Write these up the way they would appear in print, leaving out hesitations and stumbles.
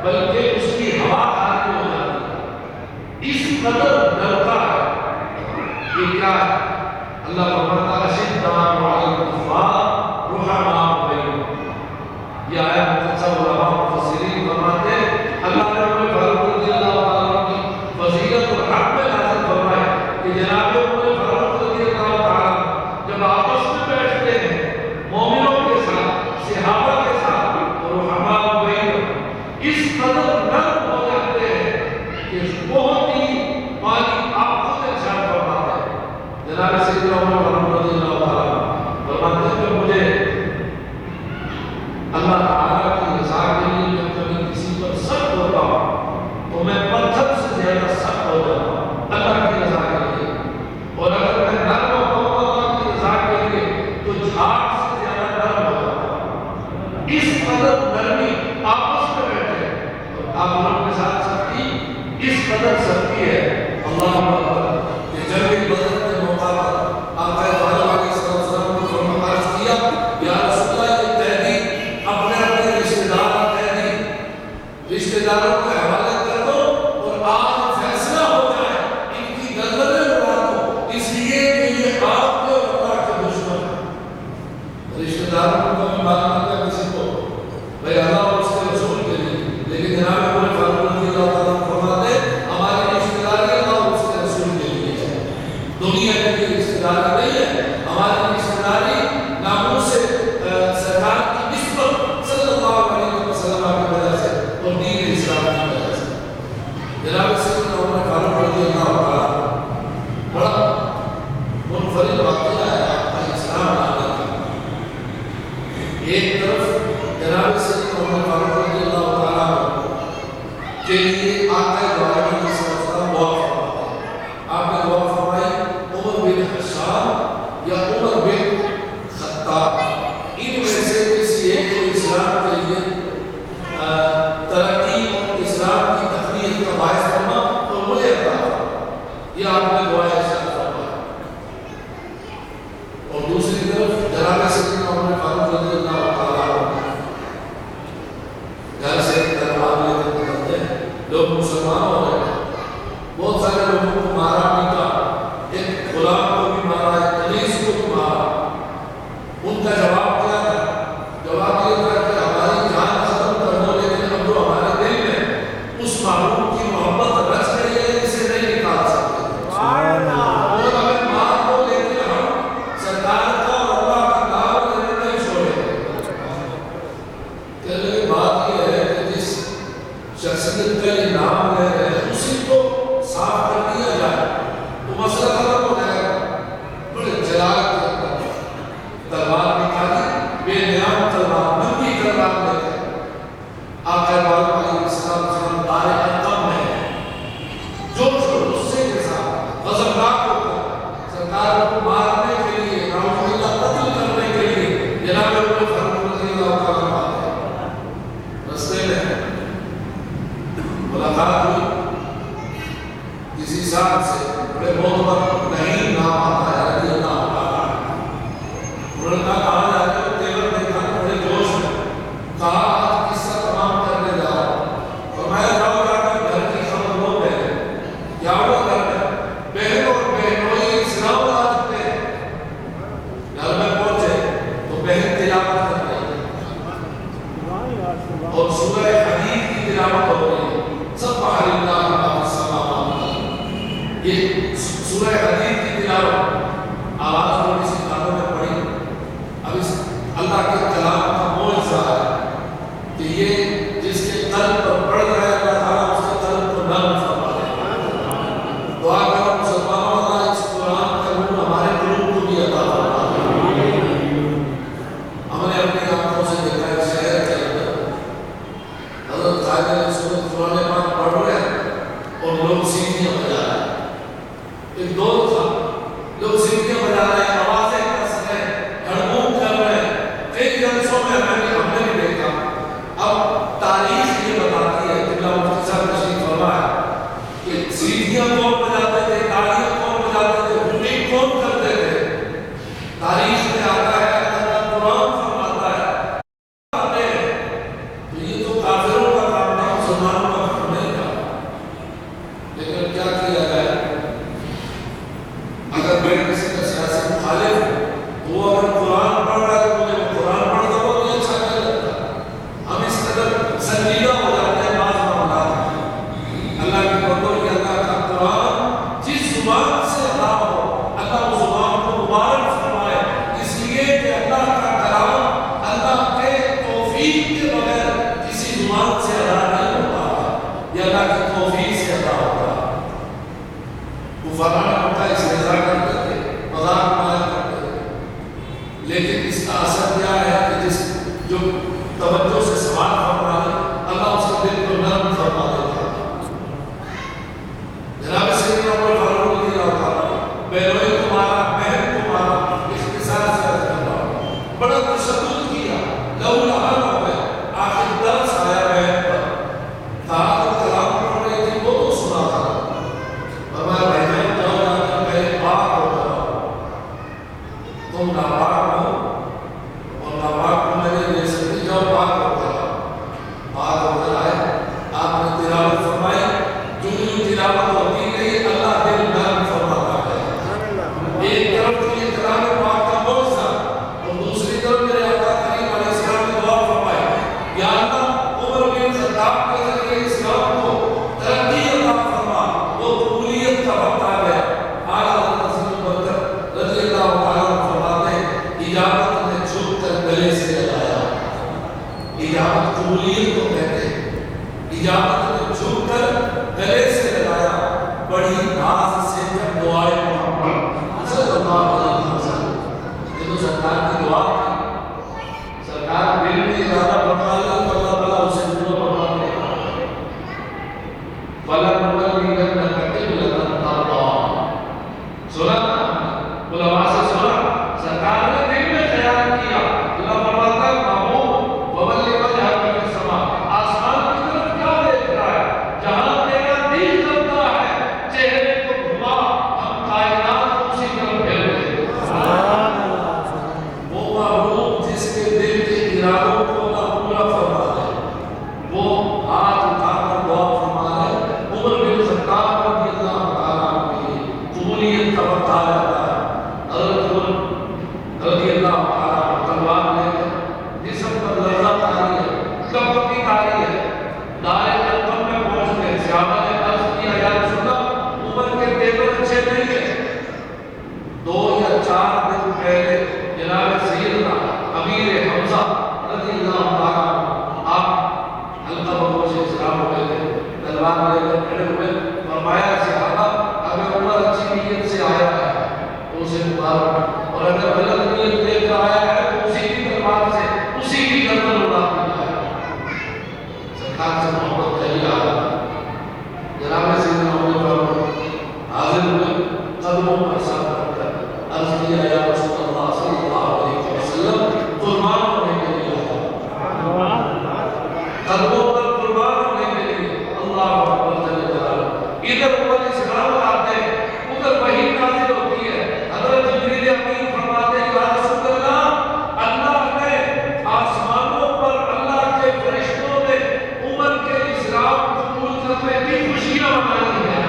بلکہ اس کی ہوا حاضر ہو جاتی ہے، اس قدر ڈرتا ہے کہ کیا ہے؟ اللہ فرماتا ہے اشداء علی الکفار رحماء بینہم۔ یہ آیت مفسر علماء مفسرین فرماتے ہیں اللہ نے عمر فاروق رضی اللہ تعالیٰ عنہ کی فضیلت اور حق میں نازل فرمایا کہ جناب عمر فاروق رضی اللہ تعالیٰ عنہ جب آپس میں بیٹھتے ہیں مومنوں کے ساتھ، صحابہ کے ساتھ، رحماء بینہم، اس قدر نرم ہو جاتے ہیں کہ بہت ہی پانی آپ خود ارشاد فرماتے ہیں۔ جناب سیدنا عمر فاروق رضی اللہ تعالیٰ عنہ فرماتے ہیں کہ مجھے اللہ تعالیٰ کی رضا کے لیے جب کبھی کسی پر سخت ہوتا ہوں تو میں پتھر سے زیادہ سخت ہو جاتا ہوں اللہ کی رضا کے لیے، اور اگر میں نرم ہوتا ہوں اللہ کی رضا کے لیے تو جھاڑ سے زیادہ نرم ہو جاتا ہوں۔ اس قدر نرمی آپس میں بیٹھے اور آپ لوگوں کے ساتھ سختی، اس قدر سختی ہے اللہ اکبر کہ جنگ بدر کے موقع پر آقا علیہ السلام کو فرمان عرض کیا یا رسول اللہ یہ تحریک اپنے اپنے رشتہ داروں کے حوالے کر دو اور آج فیصلہ ہو جائے، ان کی گردنیں اڑا دو، اس لیے کہ یہ آپ کے اور اللہ کے دشمن ہیں۔ رشتہ داروں کو کبھی معلوم ہوتا ہے کسی کو بھائی اللہ اور اس کے رسول کے لیے، لیکن جناب عمر فاروق رضی اللہ تعالیٰ فرماتے ہماری رشتہ داری اللہ اور اس کے رسول کے لیے ہے، دنیا کے لیے رشتہ داری نہیں ہے۔ ہماری رشتہ داری ناموس سے سرکار کی نسبت صلی اللہ علیہ وسلم کی وجہ سے اور دین اسلام کی وجہ سے۔ جناب سیدنا عمر فاروق رضی اللہ تعالیٰ بڑا منفرد واقعہ ہے آپ کا اسلام لانے کا۔ ایک طرف جناب سیدنا عمر فاروق رضی اللہ تعالیٰ کے لیے آقا دعائیں کی سلسلہ دعا فرماتے ہیں۔ آپ نے دعا فرمائی عمر بن حشام یا عمر بن خطاب، ان میں سے کسی ایک کو اسلام کے لیے ترقی اور اسلام کی تقویت کا باعث کرنا اور مجھے عطا فرما، یہ آپ نے دعا ارشاد فرمایا۔ اور دوسری طرف جناب سیدنا عمر فاروق رضی اللہ تعالیٰ گھر سے تلوار لے کر نکلتے ہیں، لوگ مسلمان ہو رہے ہیں، بہت سارے لوگوں کو مارا پیٹا، ایک غلام کو بھی مارا، ایک کنیز کو بھی مارا۔ ان کا جواب کیا تھا؟ جواب یہ تھا کہ ہماری جان ختم کر دو، لیکن اب جو ہمارے دل میں اس معلوم کی محبت رچ رہی ہے اسے نہیں نکال سکتے، اور اگر مار دو لیکن ہم سرکار کا اور اللہ کا نام لینا نہیں چھوڑیں گے۔ کہ بات یہ ہے کہ جس شخصیت کا یہ نام لے رہے ہیں اسی کو صاف کر دیا جائے تو مسئلہ ختم ہو جائے گا۔ بڑے جلال کے اندر تلوار نکالی، بے نیام تلوار، ننگی تلوار لے کر آقا علیہ السلام دار ارقم میں جوش اور غصے کے ساتھ غضبناک ہو کر سرکار کو مارنے کے لیے، نعوذ باللہ قتل کرنے کے لیے جناب عمر فاروق رضی اللہ تعالیٰ عنہ رستے میں ملاقات ہوئی کسی صاحب سے، بڑے معتبر نہیں نام آتا ہے رضی اللہ تعالیٰ عنہ۔ انہوں نے کہا جا رہے ہو تیور دیکھا، بڑے جوش میں کہا آج قصہ تمام کرنے جا رہا ہوں، فرمایا جاؤ جا کر گھر کی خبر لو پہلے، کیا ہوا گھر میں؟ بہن اور بہنوئی اسلام لا چکے ہیں۔ گھر میں پہنچے تو بہن تلاوت کر رہی ہے اور سورہ حدید کی تلاوت ہو رہی ہے، سبح للہ ما فی السماوات والارض۔ یہ سورہ حدید کی تلاوت آواز تھوڑی سی کانوں میں پڑی۔ اب اس اللہ کے کلام کا معجزہ ہے کہ یہ جس کے قلب پر پڑ رہا ہے اللہ تعالیٰ اس کے قلب کو نرم فرما دے۔ دعا کرو مسلمانوں اللہ اس قرآن کا نور ہمارے قلوب کو بھی عطا فرما دے۔ ہم نے اپنی آنکھوں سے دیکھا ہے شہر کے اندر حضرت قائد علیہ السلام قرآن پاک پڑھ رہے ہیں اور لوگ سیٹیاں بجا رہے ہیں۔ ایک دور تھا لوگ سیٹیاں بجا رہے ہیں، آوازیں کس رہے ہیں، ہڑبوم کر رہے ہیں، کئی جلسوں میں ہم نے بھی دیکھا۔ اب قبولیت کو کہتے ہیں. اجابت میں جھک کر گلے سے لگایا بڑی ناز سے جب دعائے محمد صلی اللہ علیہ وسلم. یہ تو سرکار کی دعا تھی. سرکار دل میں ارادہ فرما لیا تو اللہ تعالیٰ اسے پورا فرما دے گا. فَلَنُوَلِّيَنَّكَ قِبْلَةً تَرْضَاهَا. سنا علماء سے سنا سرکار نے دل میں خیال کیا. اللہ فرماتا ہے محمود وَوَلِّ وَجْهَكَ فِي السَّمَاءِ. آسمان کی طرف کیا دیکھ رہا ہے؟ جہاں تیرا دل کرتا ہے چہرے کو گھما ہم کائنات کو اسی طرف پھیر دیں. وہ محبوب جس کے دل کے ارادوں کو اللہ پورا فرما دے وہ ہاتھ اٹھا کر دعا فرما دے. عمر بن خطاب رضی اللہ تعالیٰ عنہ کی قبولیت کا وقت آ جاتا ہے. حضرت عمر رضی اللہ تعالیٰ عنہ تلوار لے کر جسم پر لرزہ تاری ہے کپتی تاری ہے دار قلب میں پہنچ گئے. صحابہ نے عرض کیا یا رسول اللہ عمر کے تیور اچھے نہیں ہیں. 2 یا 4 دن پہلے جناب سیدنا امیر حمزہ رضی اللہ تعالیٰ عنہ آپ حلقہ بگو سے اسلام ہو گئے تھے. تلوار لے کر کھڑے ہوئے. فرمایا صحابہ اگر عمر اچھی نیت سے آیا ہے تو اسے مبارک اور اگر غلط نیت لے کر آیا ہے تو اسی کی تلوار سے اسی کی گردن اڑا دی جائے. سرکار سے محبت کا ہی آیا. جناب سیدنا عمر فاروق حاضر ہوئے قدموں پر سر رکھ کر عرض کیا یا رسول اللہ صلی اللہ علیہ وسلم قربان ہونے کے لیے آیا. قدموں پر قربان ہونے کے لیے. اللہ اکبر جل جلالہ. ادھر اوپر اسلام آتے ادھر وحی نازل ہوتی ہے. حضرت جبریل امین فرماتے ہیں یا رسول اللہ اللہ نے آسمانوں پر اللہ کے فرشتوں نے عمر کے اسلام قبول کرنے کی خوشیاں منائی ہیں.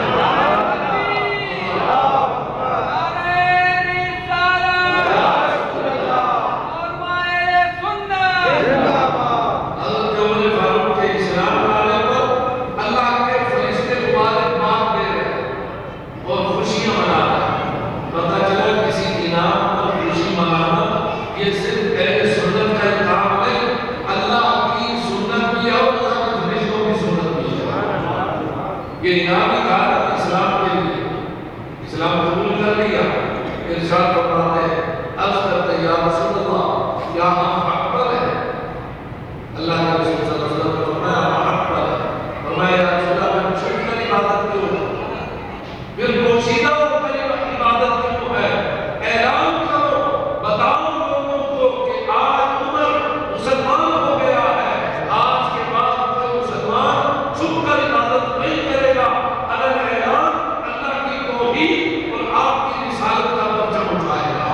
یہ انعامی کہا اسلام کے لیے. اسلام قبول کر لیا. ارشاد فرماتے ہیں عرض کرتے یا رسول اللہ کیا ہم حق پر ہیں؟ اللہ کے رسول صلی اللہ علیہ وسلم نے فرمایا ہم حق پر ہیں. فرمایا یا رسول اللہ میں چھپ کر عبادت کیوں پھر پوشیدہ ہو کر عبادت کیوں ہے؟ اعلان کرو بتاؤ لوگوں کو کہ آج عمر مسلمان ہو گیا ہے. آج کے بعد کوئی مسلمان چھپ کر عبادت نہیں کرے گا. اگر اعلان اللہ کی توحید اور آپ کی رسالت کا پرچم اٹھائے گا.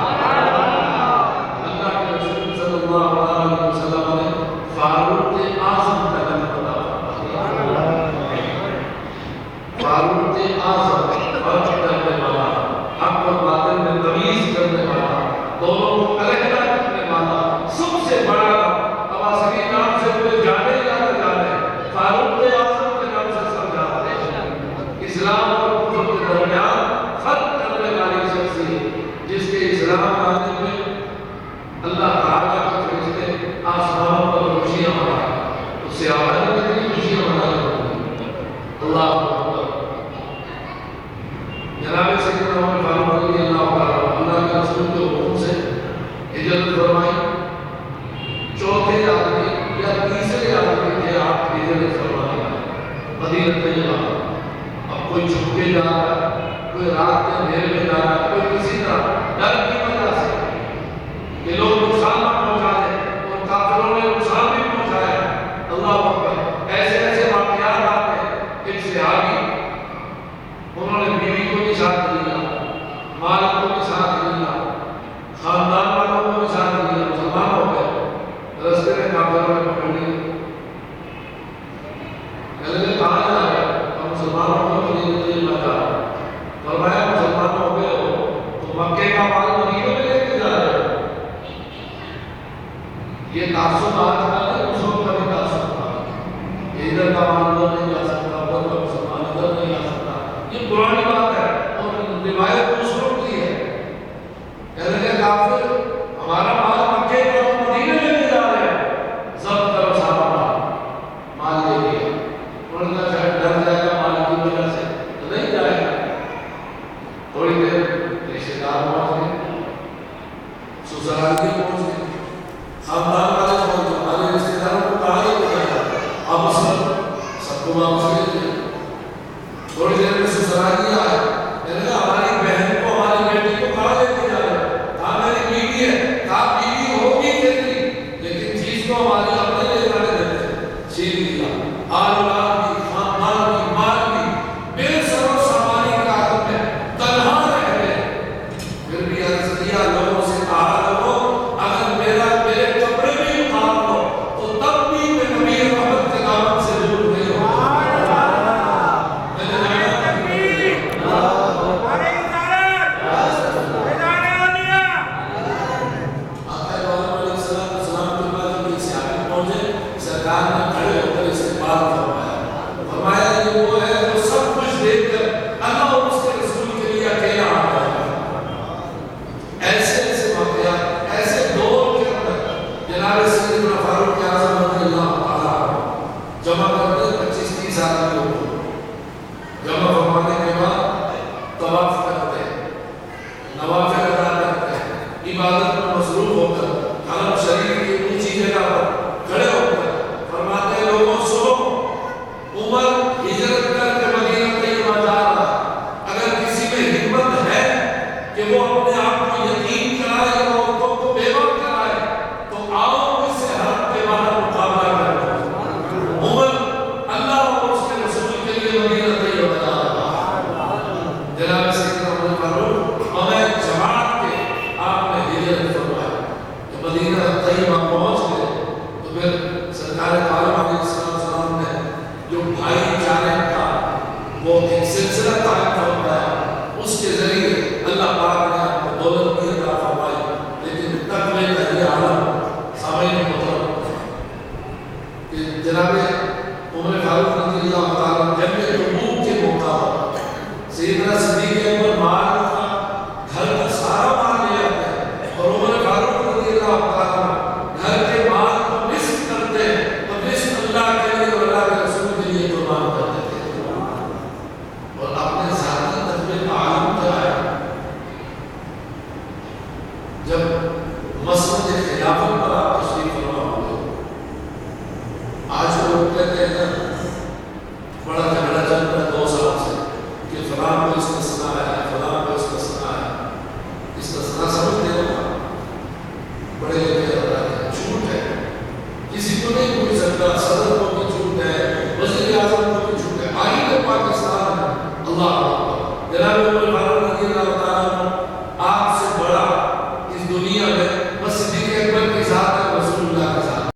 اللہ کے رسول صلی اللہ علیہ وسلم نے فاروق اعظم کا نام بتایا. فاروق اعظم فرق کرنے والا حق اور باطل میں تمیز کرنے والا دونوں کو علیحدہ کرنے والا سب سے بڑا عباسقی نام سے کوئی جانے یا نہ جانے فاروق اعظم کے نام سے سب جانتے ہیں. اسلام اور کفر کے درمیان فرق کرنے والی شخصیت جس کے اسلام آنے میں اللہ تعالیٰ کے فرشتے آسمانوں پر خوشیاں منائے اس سے آنے میں بھی خوشیاں منائے. اللہ اکبر. جناب سیدنا عمر فاروق رضی اللہ تعالیٰ اللہ کے رسول کے حکم سے ہجرت فرمائی. چوتھے آدمی یا تیسرے آدمی کے آپ ہجرت فرمائی مدینہ طیبہ. اب کوئی چھپ کے جا رہا ہے کوئی رات کے اندھیرے میں جا رہا ہے کوئی کسی طرح ڈر کی وجہ سے کہ لوگ نقصان نہ پہنچا دیں اور کافروں نے نقصان بھی پہنچایا. اللہ اکبر. ایسے ایسے واقعات آتے ہیں. ایک صحابی انہوں نے بیوی کو بھی ساتھ لیا مال کو بھی ساتھ لیا خاندان والوں کو بھی ساتھ لیا. مسلمان ہو گئے. رستے میں کافروں نے پکڑ لیا. کہنے کہاں جا رہے ہم مسلمانوں کو مدینہ طیبہ جا رہے ہیں. فرمایا مسلمان ہو گئے ہو تو مکے کا مال مدینہ میں لے کے جا رہے ہو. یہ تعصب آج کل ہے. اس وقت کا بھی تعصب تھا. ادھر کا مال ادھر نہیں جا سکتا ادھر کا مسلمان ادھر نہیں جا سکتا. یہ پرانی بات ہے اور روایت اس وقت کی ہے. کہنے کے کافر ہمارا مال مکے کا مدینہ لے کے جا رہے ہیں. ضبط کرو سارا مال. تو ہماری اپنے لے جانے دیتے چھین لیا اولاد کی خاندان کی مال کی بے سر و سامانی کے عالم میں تنہا رہ گئے پھر بھی عرض کیا لوگوں سے کہا لوگوں اگر میرے کپڑے بھی اتار لو تو تب بھی میں نبی رحمت کے دامن سے دور نہیں ہوں سرکار نے کھڑے ہو کر استقبال فرمایا فرمایا یہ وہ ہے جو سب کچھ دیکھ کر اللہ اور اس کے رسول کے لیے اکیلا آ رہا ہے ایسے ایسے واقعات ایسے دور کے اندر جناب سیدنا فاروق اعظم رضی اللہ تعالیٰ جمع کرتے 25-30 آدمی ہوتے جمع فرمانے کے بعد طواف کرتے نوافل ادا کرتے عبادت میں مصروف ہو کر حرم شریف کی اونچی جگہ پر کھڑے ہو کر فرماتے ہیں لوگوں سنو عمر ہجرت کر کے مدینہ طیبہ جا رہا اگر کسی میں ہمت ہے کہ وہ اپنے آپ کو یتیم کرائے اور عورتوں کو بیوہ کرائے تو آؤ اس سے حرم کے باہر مقابلہ کرو عمر اللہ اور اس کے رسول کے لیے مدینہ طیبہ جا رہا جناب سیدنا عمر فاروق اور جماعت کے آپ نے ہجرت فرمایا کہ مدینہ طیبہ پہنچ گئے تو پھر سرکار عالم علیہ السلام نے جو بھائی چارے کا وہ ایک سلسلہ قائم فرمایا اس کے ذریعے اللہ پاک نے آپ کو دولت بھی عطا فرمائی لیکن تقوی کا یہ عالم سامنے محترم کہ جناب